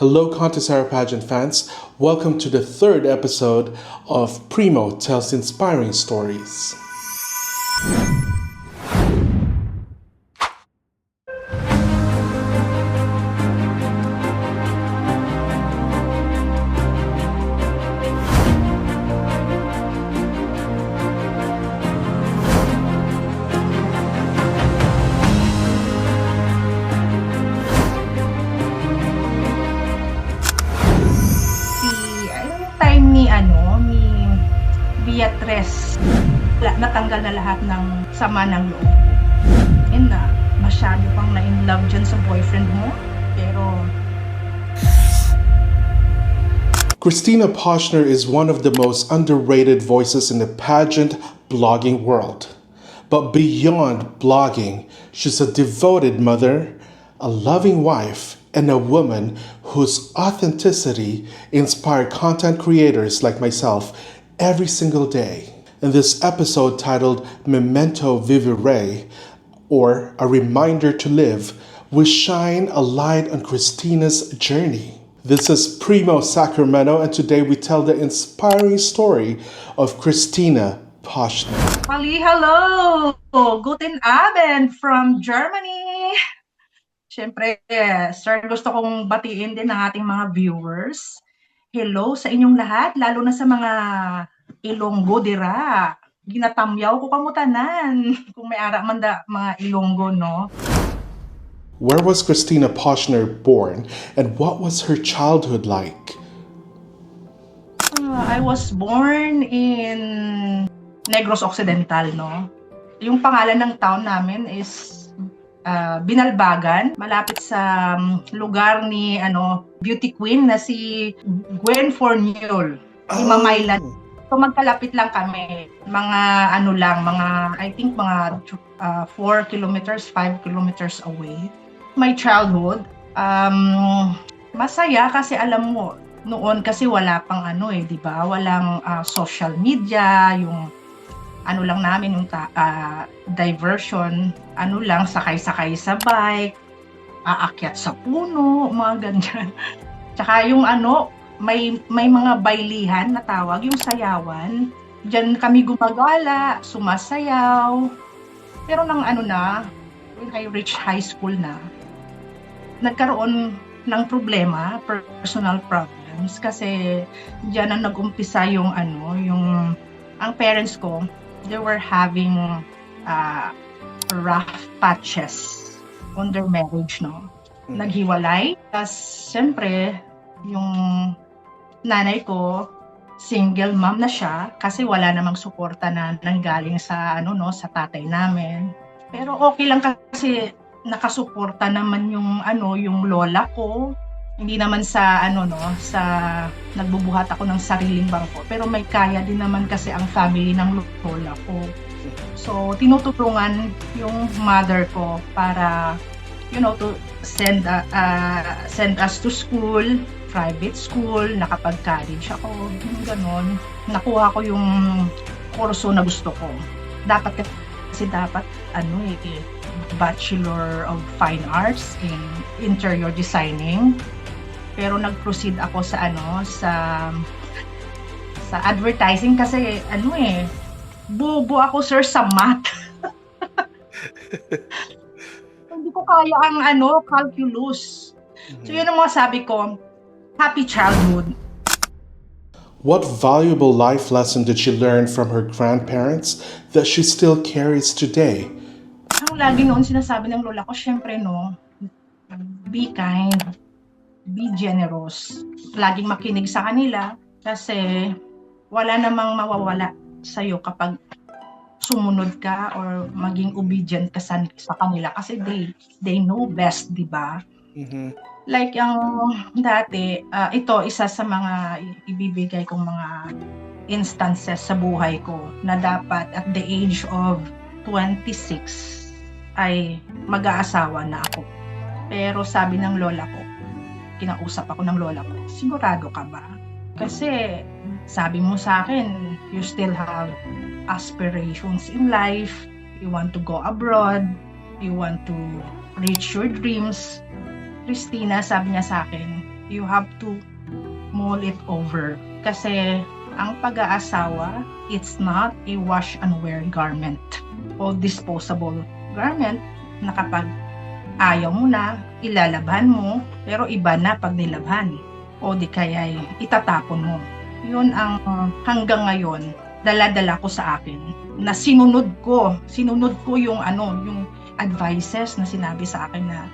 Hello, Contessera pageant fans. Welcome to the third episode of Primo Tells Inspiring Stories. ni Beatrice, natanggal na lahat ng sama ng loob. And masyado pang na-in love dyan sa boyfriend mo. Pero Christina Poshner is one of the most underrated voices in the pageant blogging world. But beyond blogging, she's a devoted mother, a loving wife, and a woman whose authenticity inspired content creators like myself every single day. In this episode titled Memento Vivere, or A Reminder to Live, we shine a light on Christina's journey. This is Primo Sacramento, and today we tell the inspiring story of Christina Poshner. hello! Guten Abend from Germany! Siyempre, sir, gusto kong batiin din ang ating mga viewers. Hello sa inyong lahat, lalo na sa mga Ilonggo dira. Ginatamyaw ko kamutanan. Kung may ara man da mga Ilonggo, no? Where was Christina Poshner born, and what was her childhood like? I was born in Negros Occidental, no? Yung pangalan ng town namin is Binalbagan, malapit sa lugar ni beauty queen na si Gwen Forniol, si Mamaylan. So magkalapit lang kami, mga I think mga 4 kilometers, 5 kilometers away. My childhood, masaya kasi alam mo, noon kasi wala pang di ba? Walang social media, yung lang namin yung diversion, lang, sakay-sakay sa bike, aakyat sa puno, mga ganyan. Tsaka yung may mga bailihan na tawag, yung sayawan. Diyan kami gumagala, sumasayaw. Pero nang when I reached high school na, nagkaroon ng problema, personal problems, kasi diyan na nag-umpisa yung ang parents ko, they were having rough patches on their marriage, no? Naghiwalay. Tapos, siyempre, yung nanay ko, single mom na siya kasi wala namang suporta na nanggaling sa, sa tatay namin. Pero okay lang kasi nakasuporta naman yung lola ko. Hindi naman sa sa nagbubuhat ako ng sariling bangko, pero may kaya din naman kasi ang family ng lola ko. So tinutulungan yung mother ko para to send us to school, private school, nakapag-college ako, ganon. Nakuha ko yung kurso na gusto ko. Dapat Bachelor of Fine Arts in Interior Designing. Pero nag-proceed ako sa sa advertising kasi bobo ako, sir, sa math. Hindi ko kaya ang calculus. So yun ang mga sabi ko, happy childhood. What valuable life lesson did she learn from her grandparents that she still carries today? Ang lagi noon sinasabi ng lola ko, syempre be kind, be generous. Laging makinig sa kanila kasi wala namang mawawala sa'yo kapag sumunod ka or maging obedient ka sa kanila kasi they know best, di ba? Mm-hmm. Like yung dati, ito isa sa mga ibibigay kong mga instances sa buhay ko na dapat at the age of 26 ay mag-aasawa na ako. Pero sabi ng lola ko, kinausap ako ng lola ko, sigurado ka ba? Kasi sabi mo sa akin, you still have aspirations in life, you want to go abroad, you want to reach your dreams. Christina, sabi niya sa akin, you have to mull it over. Kasi ang pag-aasawa, it's not a wash and wear garment o disposable garment na kapag ayaw mo na, ilalaban mo, pero iba na pag nilabhan. O di kaya itatapon mo. Yun ang hanggang ngayon, dala-dala ko sa akin na sinunod ko yung advices na sinabi sa akin na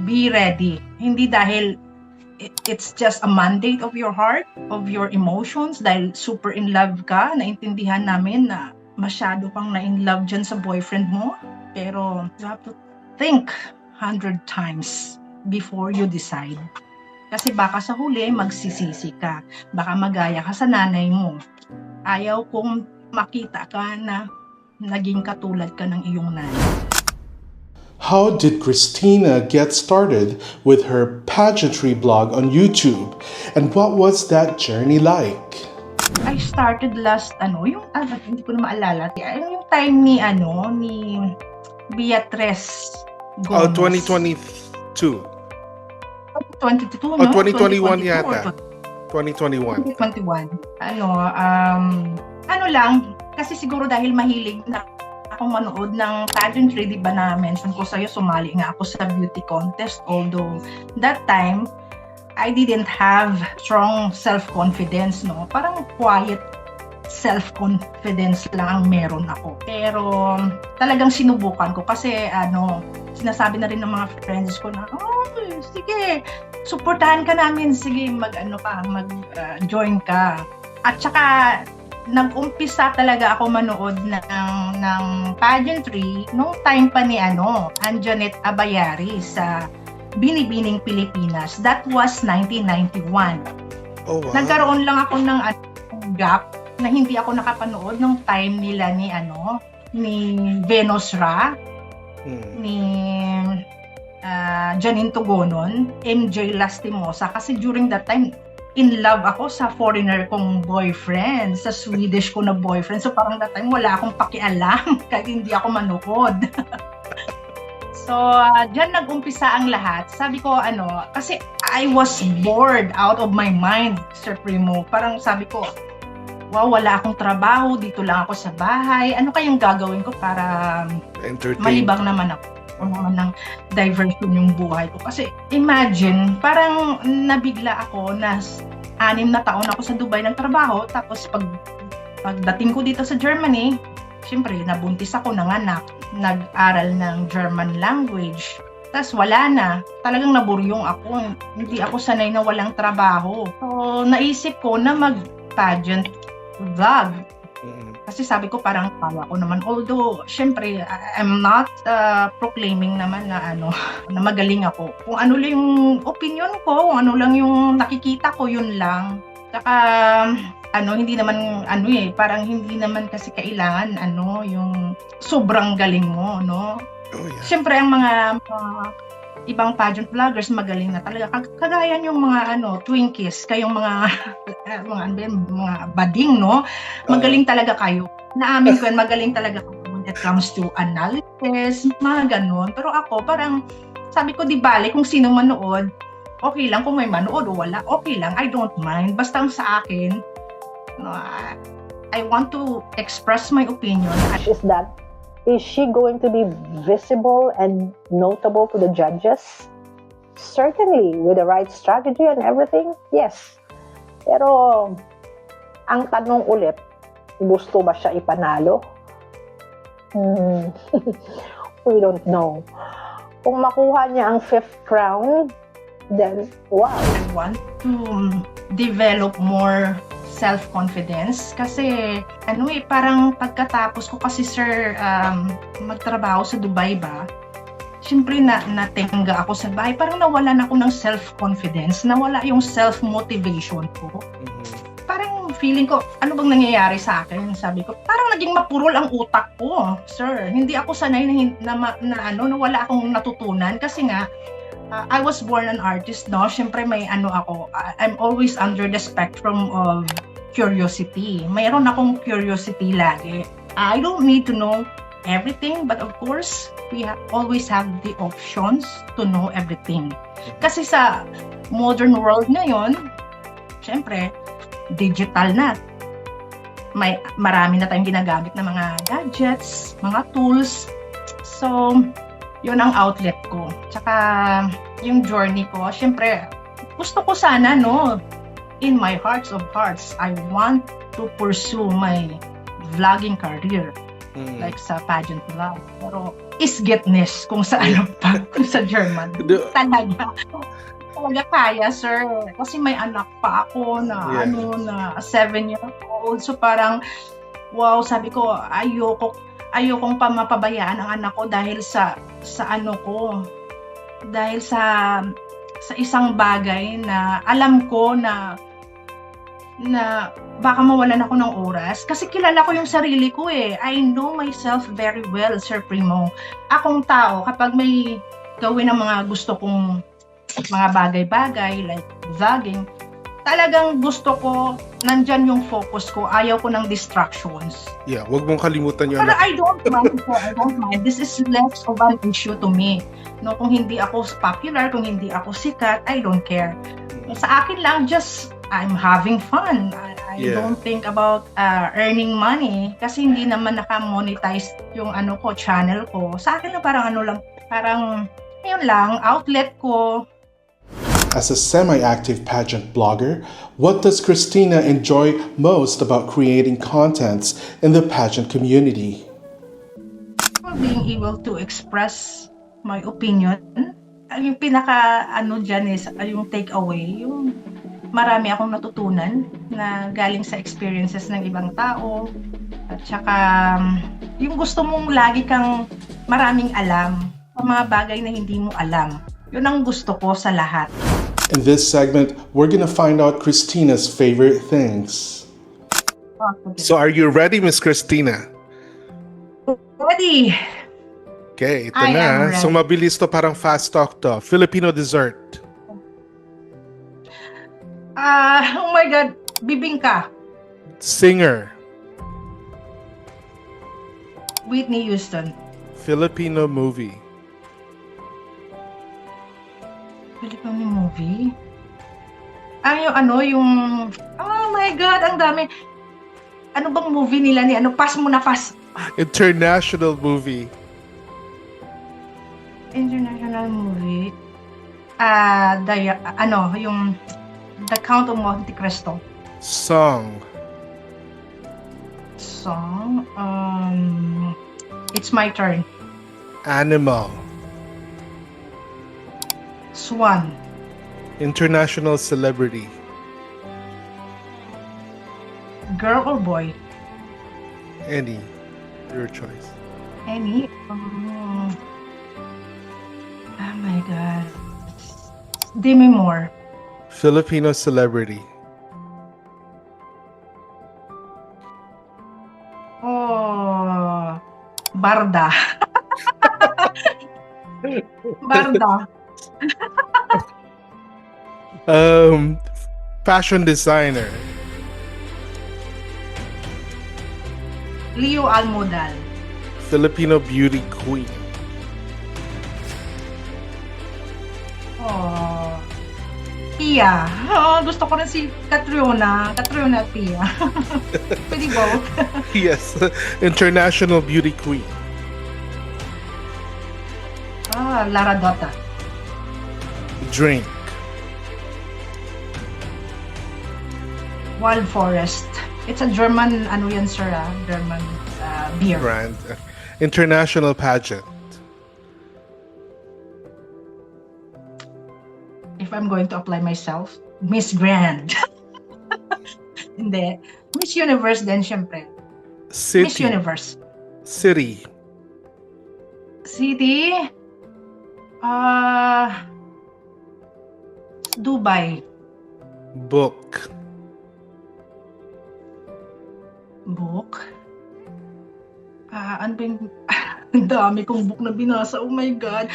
be ready. Hindi dahil it's just a mandate of your heart, of your emotions, dahil super in love ka, naintindihan namin na masyado kang na-in love dyan sa boyfriend mo. Pero you have to think 100 times before you decide. Kasi baka sa huli, magsisisi ka. Baka magaya ka sa nanay mo. Ayaw kong makita ka na naging katulad ka ng iyong nanay. How did Christina get started with her pageantry blog on YouTube? And what was that journey like? I started last, hindi ko na maalala. Yung time ni Beatrice Gomez. 2022. 2022, no? 2021 2022 yata. 2021. 2021. Kasi siguro dahil mahilig na akong manood ng pageantry, di ba na-mention ko sa'yo, sumali nga ako sa beauty contest. Although, that time, I didn't have strong self-confidence, no? Parang quiet self-confidence lang ang meron ako. Pero, talagang sinubukan ko kasi, sinasabi na rin ng mga friends ko na, sige, supportahan ka namin, sige, mag-join ka. At saka, nag-umpisa talaga ako manood ng pageantry nung time pa ni Anjanette Abayari sa Binibining Pilipinas. That was 1991. Oh, wow. Nagkaroon lang ako ng gap na hindi ako nakapanood nung time nila ni Venus Ra, ni Janine Tugonon, MJ Lastimosa, kasi during that time in love ako sa foreigner kong boyfriend, sa Swedish ko na boyfriend. So parang that time wala akong pakialam kahit hindi ako manood. So diyan nag-umpisa ang lahat. Sabi ko kasi I was bored out of my mind, Sir Primo. Parang sabi ko, wow, wala akong trabaho, dito lang ako sa bahay. Ano kayang gagawin ko para malibang naman ako? Ng diversion yung buhay ko. Kasi imagine, parang nabigla ako na 6 na taon ako sa Dubai ng trabaho, tapos pagdating ko dito sa Germany, syempre nabuntis ako, nanganak, nag-aral ng German language. Tapos wala na. Talagang naburyong ako. Hindi ako sanay na walang trabaho. So naisip ko na mag-pageant vlog. Kasi sabi ko parang kaya ko naman. Although, syempre, I'm not proclaiming naman na na magaling ako. Kung ano lang yung opinion ko, kung ano lang yung nakikita ko, yun lang. Saka, hindi naman, parang hindi naman kasi kailangan, yung sobrang galing mo, no? Oh, yeah. Syempre, ang mga ibang pageant vloggers magaling na talaga. Kagaya yung mga Twinkies, kayong mga bading, no? Magaling talaga kayo. Naamin ko yan, magaling talaga kayo when it comes to analysis, mga ganon. Pero ako, parang sabi ko, di bale kung sino manood, okay lang kung may manood o wala, okay lang, I don't mind. Basta sa akin, I want to express my opinion. Is she going to be visible and notable to the judges? Certainly, with the right strategy and everything, yes. Pero, ang tanong ulit, gusto ba siya ipanalo? We don't know. Kung makuha niya ang 5th crown, then, wow. I want to develop more self-confidence kasi parang pagkatapos ko kasi sir magtrabaho sa Dubai ba, syempre natingga ako sa bahay, parang nawalan ako ng self-confidence, nawala yung self-motivation ko. Parang feeling ko, ano bang nangyayari sa akin? Sabi ko, parang naging mapurol ang utak ko, sir. Hindi ako sanay na wala akong natutunan kasi nga I was born an artist, no? Siyempre may ako, I'm always under the spectrum of curiosity. Mayroon akong curiosity lagi. I don't need to know everything, but of course, we always have the options to know everything. Kasi sa modern world ngayon, syempre, digital na. Marami na tayong ginagamit na mga gadgets, mga tools. So, yun ang outlet ko. Tsaka, yung journey ko, syempre, gusto ko sana, no, in my hearts of hearts, I want to pursue my vlogging career. Like sa pageant vlog. Pero, isgetness kung sa ano pa, kung sa German. Talaga kaya, sir. Kasi may anak pa ako na, na 7-year-old. So parang, wow, sabi ko, ayokong pa mapabayaan ang anak ko dahil sa ano ko. Dahil sa isang bagay na alam ko na baka mawalan ako ng oras. Kasi kilala ko yung sarili ko eh. I know myself very well, Sir Primo. Akong tao, kapag may gawin ng mga gusto kong mga bagay-bagay, like vlogging, talagang gusto ko, nandyan yung focus ko. Ayaw ko ng distractions. Yeah, wag mong kalimutan yung Pero I don't mind. This is less of an issue to me. No, kung hindi ako popular, kung hindi ako sikat, I don't care. Sa akin lang, just I'm having fun. I don't think about earning money kasi hindi naman naka-monetize yung ano ko, channel ko. Sa akin lang parang yun lang, outlet ko. As a semi-active pageant blogger, what does Christina enjoy most about creating contents in the pageant community? Being able to express my opinion. Yung pinaka dyan is yung takeaway, yung marami akong natutunan na galing sa experiences ng ibang tao. At saka, yung gusto mong lagi kang maraming alam sa mga bagay na hindi mo alam. Yun ang gusto ko sa lahat. In this segment, we're gonna find out Christina's favorite things. Okay. So are you ready, Miss Christina? Ready? Okay, ito I am na. ready. So mabilis to, parang fast talk to. Filipino dessert. Oh my God, bibingka. Singer. Whitney Houston. Filipino movie. Filipino movie? Yung oh my God, ang dami. Ano bang movie nila ni pass muna, pass. International movie. International movie. Yung The Count of Monte Cristo. Song. It's My Turn. Animal. Swan. International celebrity. Girl or boy? Any. Your choice. Any? Oh my God. Demi Moore. Filipino celebrity. Oh, Barda. Barda. Fashion designer. Leo Almodal. Filipino beauty queen. Oh, Pia. Oh, gusto ko rin si Catriona. Catriona at Pia. Pwede both. Yes. International beauty queen. Lara Dota. Drink. Wild Forest. It's a German, sir, German beer. Brand. International pageant. If I'm going to apply myself, Miss Grand. Hindi. Miss Universe din, syempre. City. Miss Universe. City. City? Dubai. Book. Book? Ano ba yung... Ang dami kong book na binasa. Oh my God.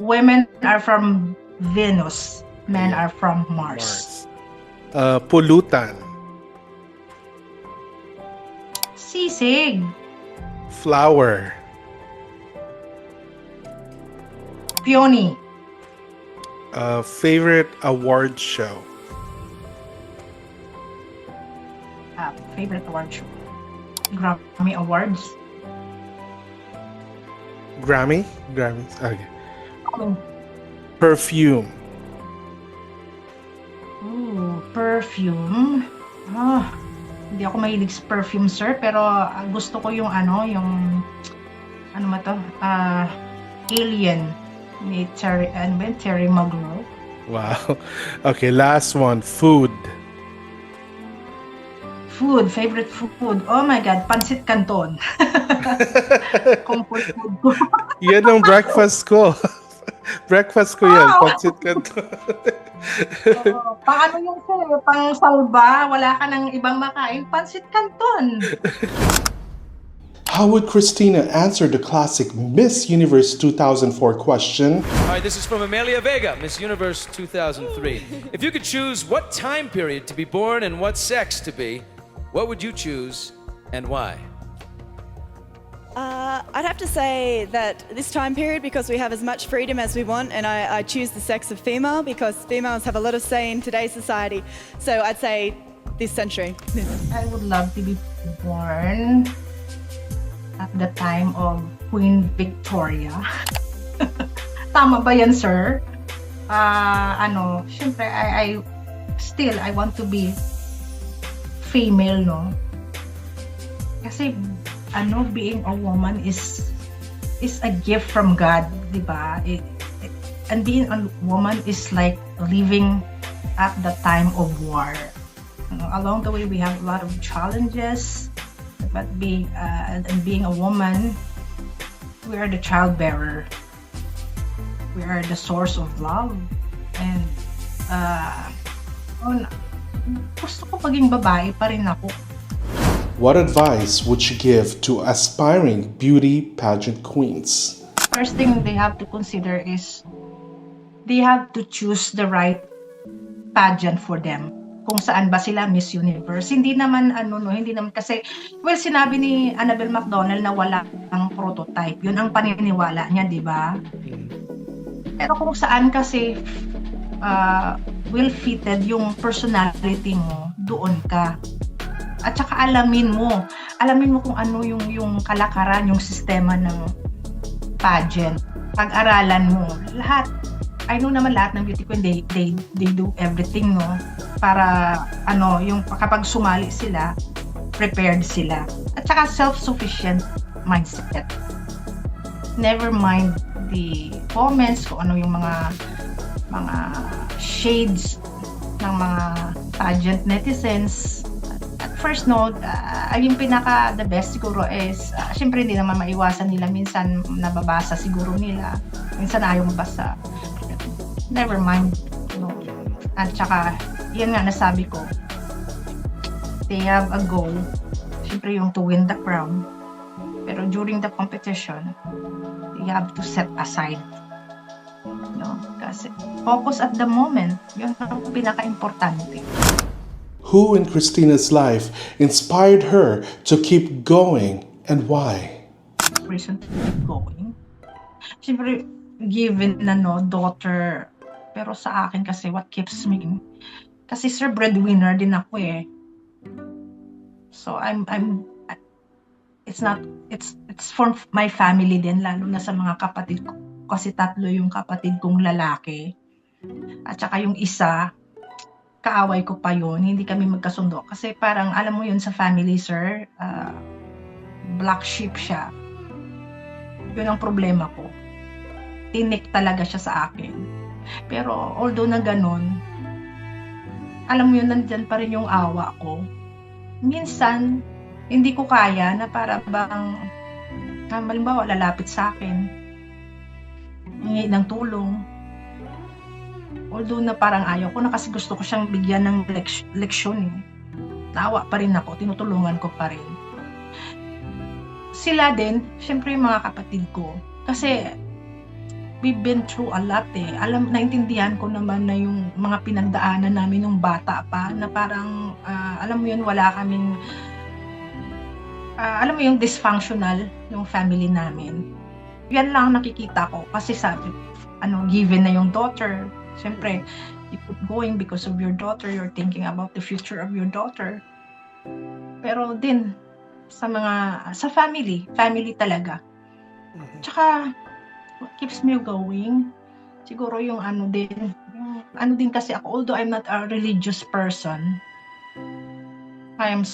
Women are from Venus. Men are from Mars. Pulutan. Sisig. Flower. Peony. Favorite award show. Favorite award show. Grammy Awards. Grammy? Grammy. Okay. Oh, Perfume. perfume. Hindi ako mahilig sa perfume, sir, pero gusto ko yung ano ba to? Alien ni Terry Magro. Wow. Okay, last one. Food. Favorite food. Oh my God, pancit canton. Comfort food ko. Yan ang breakfast ko. Breakfast ko yan. Wow. Pancit canton. Paano yung sir? Pang salba, wala ka ng ibang makain, pancit canton. How would Christina answer the classic Miss Universe 2004 question? All right, this is from Amelia Vega, Miss Universe 2003. If you could choose what time period to be born and what sex to be, what would you choose and why? I'd have to say that this time period, because we have as much freedom as we want, and I choose the sex of female because females have a lot of say in today's society. So I'd say this century. I would love to be born at the time of Queen Victoria. Tama ba yan, sir? Syempre, I want to be female, no? Kasi, being a woman is a gift from God, di ba? And being a woman is like living at the time of war. Along the way, we have a lot of challenges, but being a woman, we are the childbearer. We are the source of love. And gusto ko paging babae pa rin ako. What advice would you give to aspiring beauty pageant queens? First thing they have to consider is they have to choose the right pageant for them. Kung saan ba sila Miss Universe. Hindi naman kasi sinabi ni Annabelle McDonald na wala ang prototype. Yun ang paniniwala niya, di ba? Pero kung saan kasi well-fitted yung personality mo, doon ka. At saka alamin mo kung ano yung kalakaran, yung sistema ng pageant. Pag-aralan mo lahat. I know naman lahat ng beauty queen, they do everything, no? Para yung kapag sumali sila, prepared sila. At saka self-sufficient mindset. Never mind the comments, kung ano yung mga shades ng mga pageant netizens. At first note, yung the best siguro is, syempre hindi naman maiwasan nila, minsan nababasa siguro nila, minsan ayaw mabasa. Never mind, no? At saka, yan nga nasabi ko, they have a goal, syempre yung to win the crown, pero during the competition, they have to set aside, no? Kasi focus at the moment, yun ang pinaka-importante. Who in Christina's life inspired her to keep going and why? Reason to keep going. Siyempre, given na daughter, pero sa akin kasi what keeps me, kasi sir, breadwinner din ako eh. So it's for my family din, lalo na sa mga kapatid ko, kasi 3 yung kapatid kong lalaki. At saka yung isa, kaaway ko pa yun, hindi kami magkasundo. Kasi parang, alam mo yun sa family, sir, black sheep siya. Yun ang problema ko. Tinik talaga siya sa akin. Pero, although na ganun, alam mo yun, nandyan pa rin yung awa ko. Minsan, hindi ko kaya na para bang, halimbawa, lalapit sa akin, hingi ng tulong. Although na parang ayaw ko na kasi gusto ko siyang bigyan ng leksyon eh. Naawa pa rin ako, tinutulungan ko pa rin. Sila din, syempre yung mga kapatid ko. Kasi we've been through a lot eh. Naintindihan ko naman na yung mga pinagdaanan namin nung bata pa, na parang, alam mo yun, wala kaming alam mo yung dysfunctional yung family namin. Yan lang nakikita ko kasi sabi, given na yung daughter, siyempre, you keep going because of your daughter, you're thinking about the future of your daughter. Pero din, sa family talaga. Tsaka, what keeps me going, siguro yung ano din kasi ako, although I'm not a religious person, I'm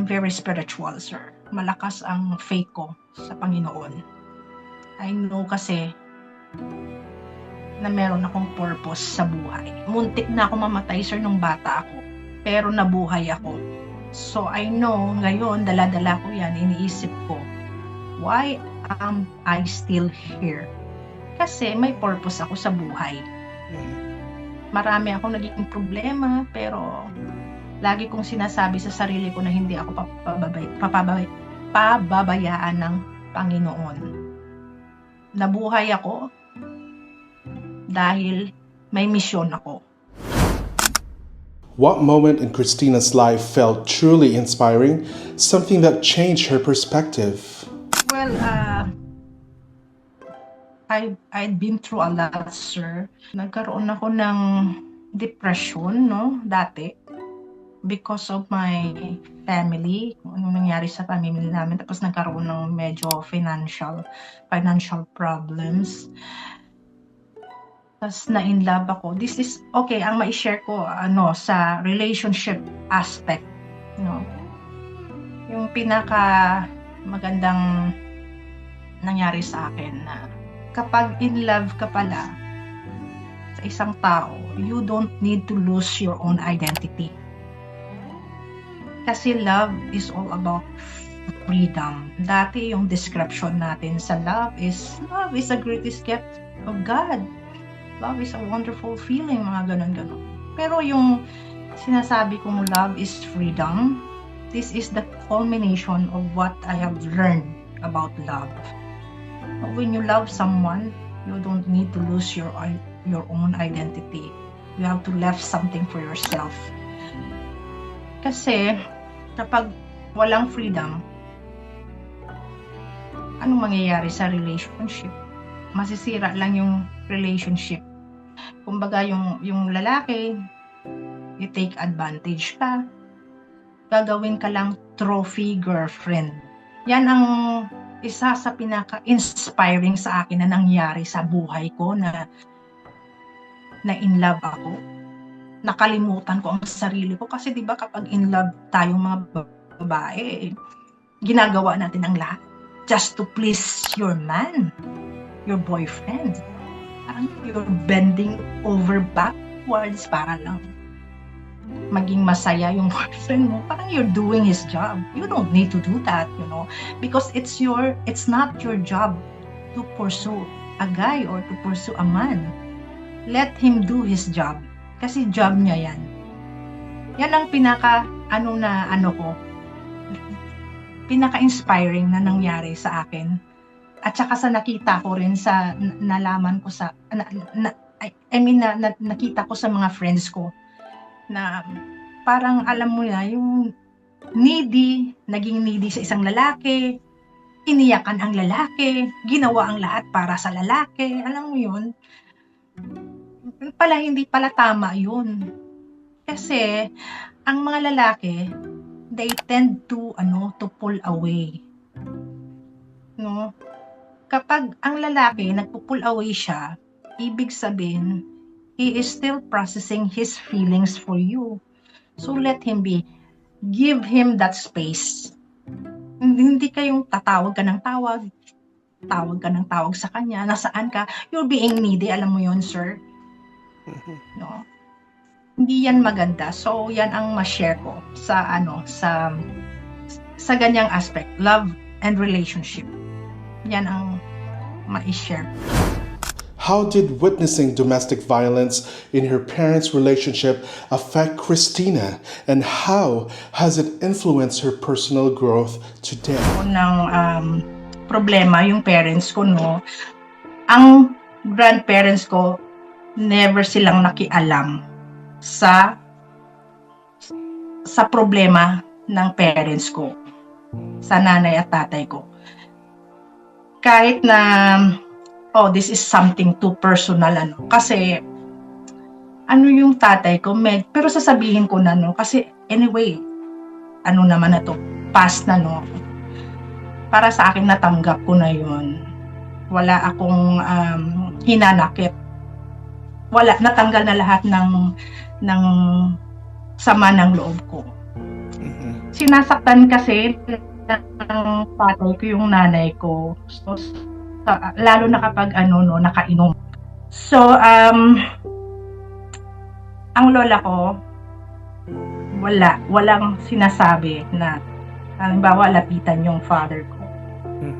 very spiritual, sir. Malakas ang faith ko sa Panginoon. I know kasi na meron akong purpose sa buhay. Muntik na ako mamatay, sir, nung bata ako. Pero nabuhay ako. So I know, ngayon, dala-dala ko yan, iniisip ko, why am I still here? Kasi may purpose ako sa buhay. Marami akong naging problema, pero lagi kong sinasabi sa sarili ko na hindi ako pababayaan ng Panginoon. Nabuhay ako dahil may misyon ako. What moment in Christina's life felt truly inspiring, something that changed her perspective? Well, I'd been through a lot, sir. Nagkaroon ako ng depression, no, dati. Because of my family, kung ano nangyari sa family namin, tapos nagkaroon ng medyo financial problems. Tapos na-in love ako. This is, okay, ang ma-share ko, sa relationship aspect, yung pinaka magandang nangyari sa akin na kapag in love ka pala sa isang tao, you don't need to lose your own identity. Kasi love is all about freedom. Dati yung description natin sa love is the greatest gift of God. Love is a wonderful feeling, mga ganon-ganon. Pero yung sinasabi kong love is freedom, this is the culmination of what I have learned about love. When you love someone, you don't need to lose your own identity. You have to left something for yourself. Kasi kapag walang freedom, anong mangyayari sa relationship? Masisira lang yung relationship. Kumbaga yung lalaki, you take advantage ka, gagawin ka lang trophy girlfriend. Yan ang isa sa pinaka-inspiring sa akin na nangyari sa buhay ko na in love ako. Nakalimutan ko ang sarili ko kasi 'di ba kapag in love tayong mga babae, ginagawa natin ang lahat just to please your man, your boyfriend. Parang you're bending over backwards para lang maging masaya yung boyfriend mo. Parang you're doing his job. You don't need to do that, because it's not your job to pursue a guy or to pursue a man. Let him do his job. Kasi job niya yan. Yan ang pinaka-inspiring na nangyari sa akin. At saka sa nakita ko rin sa nalaman ko sa nakita ko sa mga friends ko na parang alam mo na yung naging needy sa isang lalaki, iniyakan ang lalaki, ginawa ang lahat para sa lalaki, alam mo yun. Hindi pala tama yun. Kasi ang mga lalaki, they tend to pull away. No? Kapag ang lalaki nagpo-pull away siya, ibig sabihin, he is still processing his feelings for you. So let him be. Give him that space. Hindi kayong tawag ka ng tawag sa kanya, nasaan ka, you're being needy, alam mo yun, sir. No? Hindi yan maganda. So yan ang ma-share ko sa ganyang aspect, love and relationship. Yan ang ma-share. How did witnessing domestic violence in her parents' relationship affect Christina, and how has it influenced her personal growth today? Unang problema yung parents ko, no. Ang grandparents ko, never silang nakialam sa problema ng parents ko, sa nanay at tatay ko. Kahit na, this is something too personal, kasi, yung tatay ko, pero sasabihin ko na, kasi anyway, naman na to, past na, para sa akin natanggap ko na yun. Wala akong hinanakit. Wala, natanggal na lahat ng sama ng loob ko. Sinasaktan kasi ng tatay ko yung nanay ko. So, lalo na kapag nakainom. So, ang lola ko, walang sinasabi na, halimbawa, lapitan yung father ko.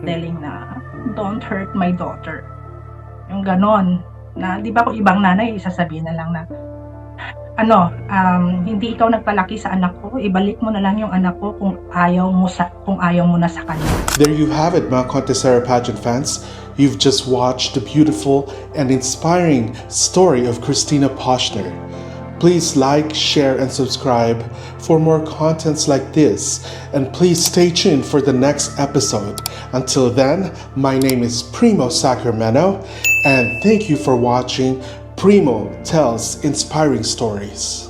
Telling na, don't hurt my daughter. Yung ganon. Na, di ba kung ibang nanay, isasabihin na lang na, hindi ikaw nagpalaki sa anak ko, ibalik mo na lang yung anak ko kung ayaw mo na sa kanya. There you have it, mga Contesera pageant fans. You've just watched the beautiful and inspiring story of Christina Poschner. Please like, share, and subscribe for more contents like this. And please stay tuned for the next episode. Until then, my name is Primo Sacramento, and thank you for watching Primo Tells Inspiring Stories.